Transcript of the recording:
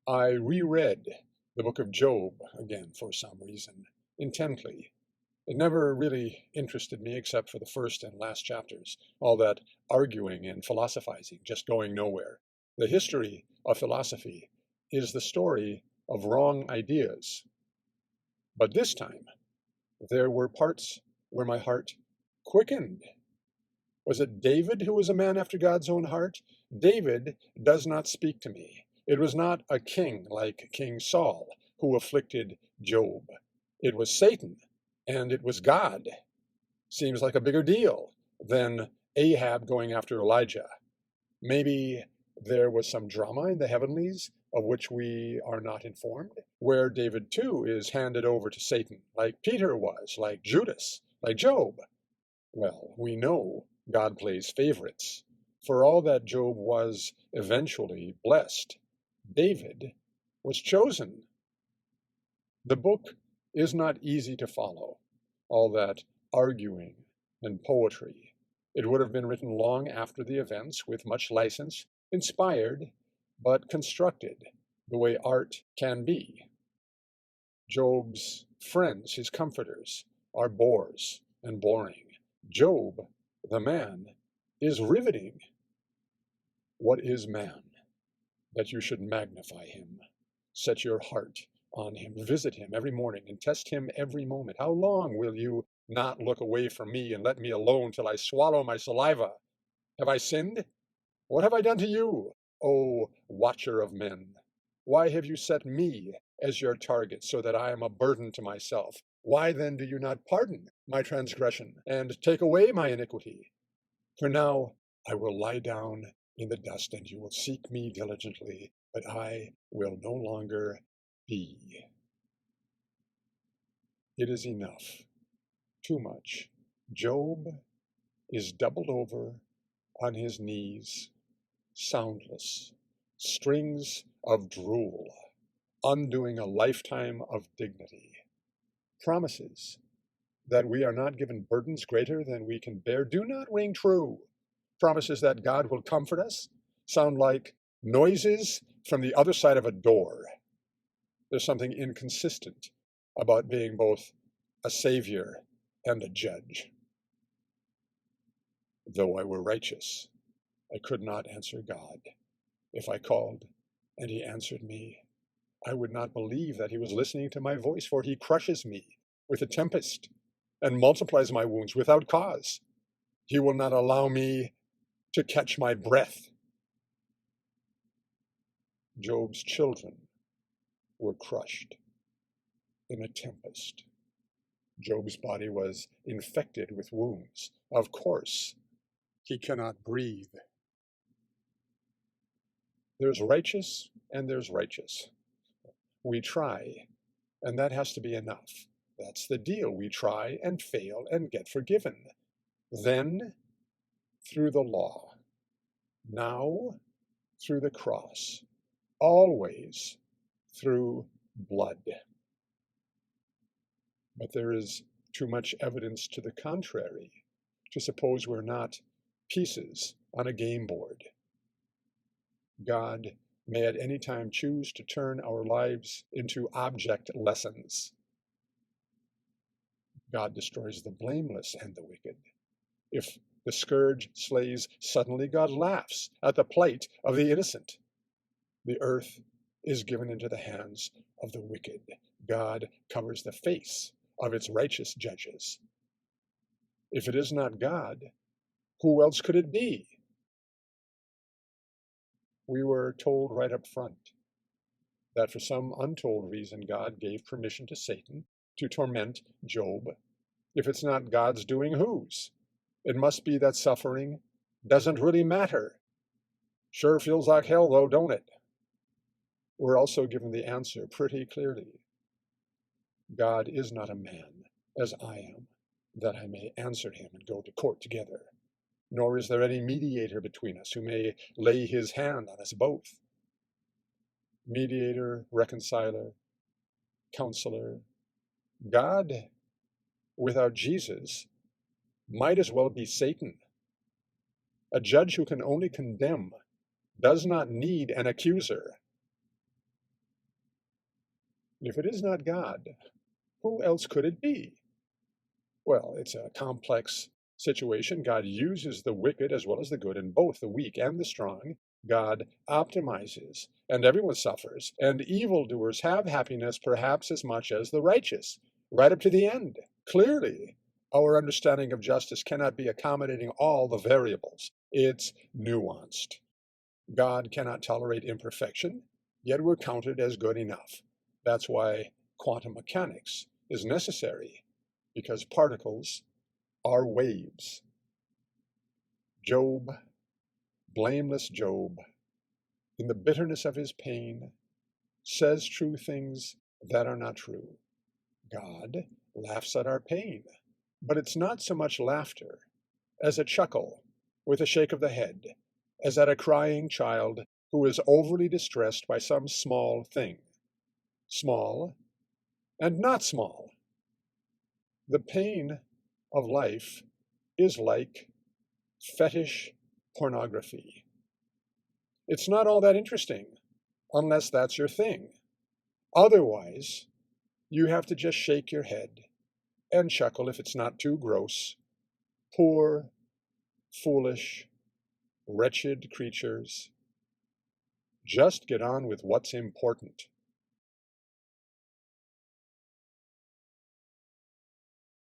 I reread the book of Job again for some reason, intently. It never really interested me except for the first and last chapters, all that arguing and philosophizing, just going nowhere. The history of philosophy is the story of wrong ideas. But this time, there were parts where my heart quickened. Was it David who was a man after God's own heart? David does not speak to me. It was not a king like King Saul who afflicted Job. It was Satan, and it was God. Seems like a bigger deal than Ahab going after Elijah. Maybe there was some drama in the heavenlies of which we are not informed, where David too is handed over to Satan, like Peter was, like Judas, like Job. Well, we know God plays favorites. For all that Job was eventually blessed, David was chosen. The book is not easy to follow, all that arguing and poetry. It would have been written long after the events with much license, inspired, but constructed the way art can be. Job's friends, his comforters, are bores and boring. Job, the man, is riveting. What is man that you should magnify him? Set your heart on him, visit him every morning, and test him every moment. How long will you not look away from me and let me alone till I swallow my saliva? Have I sinned? What have I done to you, O watcher of men? Why have you set me as your target so that I am a burden to myself? Why then do you not pardon my transgression and take away my iniquity? For now I will lie down in the dust, and you will seek me diligently, but I will no longer be. It is enough, too much. Job is doubled over on his knees, soundless, strings of drool, undoing a lifetime of dignity. Promises that we are not given burdens greater than we can bear do not ring true. Promises that God will comfort us sound like noises from the other side of a door. There's something inconsistent about being both a savior and a judge. Though I were righteous, I could not answer God. If I called and he answered me, I would not believe that he was listening to my voice, for he crushes me with a tempest and multiplies my wounds without cause. He will not allow me to catch my breath. Job's children were crushed in a tempest. Job's body was infected with wounds. Of course, he cannot breathe. There's righteous and there's righteous. We try, and that has to be enough. That's the deal. We try and fail and get forgiven. Then, through the law. Now, through the cross. Always through blood. But there is too much evidence to the contrary to suppose we're not pieces on a game board. God may at any time choose to turn our lives into object lessons. God destroys the blameless and the wicked. If the scourge slays, suddenly God laughs at the plight of the innocent. The earth is given into the hands of the wicked. God covers the face of its righteous judges. If it is not God, who else could it be? We were told right up front that for some untold reason, God gave permission to Satan to torment Job. If it's not God's doing, whose? It must be that suffering doesn't really matter. Sure feels like hell, though, don't it? We're also given the answer pretty clearly. God is not a man, as I am, that I may answer him and go to court together. Nor is there any mediator between us who may lay his hand on us both. Mediator, reconciler, counselor. God, without Jesus, might as well be Satan. A judge who can only condemn does not need an accuser. If it is not God, who else could it be? Well, it's a complex situation. God uses the wicked as well as the good, and both the weak and the strong. God optimizes, and everyone suffers. And evildoers have happiness perhaps as much as the righteous, right up to the end. Clearly, our understanding of justice cannot be accommodating all the variables. It's nuanced. God cannot tolerate imperfection, yet we're counted as good enough. That's why quantum mechanics is necessary, because particles are waves. Job, blameless Job, in the bitterness of his pain, says true things that are not true. God laughs at our pain, but it's not so much laughter as a chuckle with a shake of the head, as at a crying child who is overly distressed by some small thing. Small and not small. The pain of life is like fetish pornography. It's not all that interesting unless that's your thing. Otherwise, you have to just shake your head and chuckle if it's not too gross. Poor, foolish, wretched creatures. Just get on with what's important.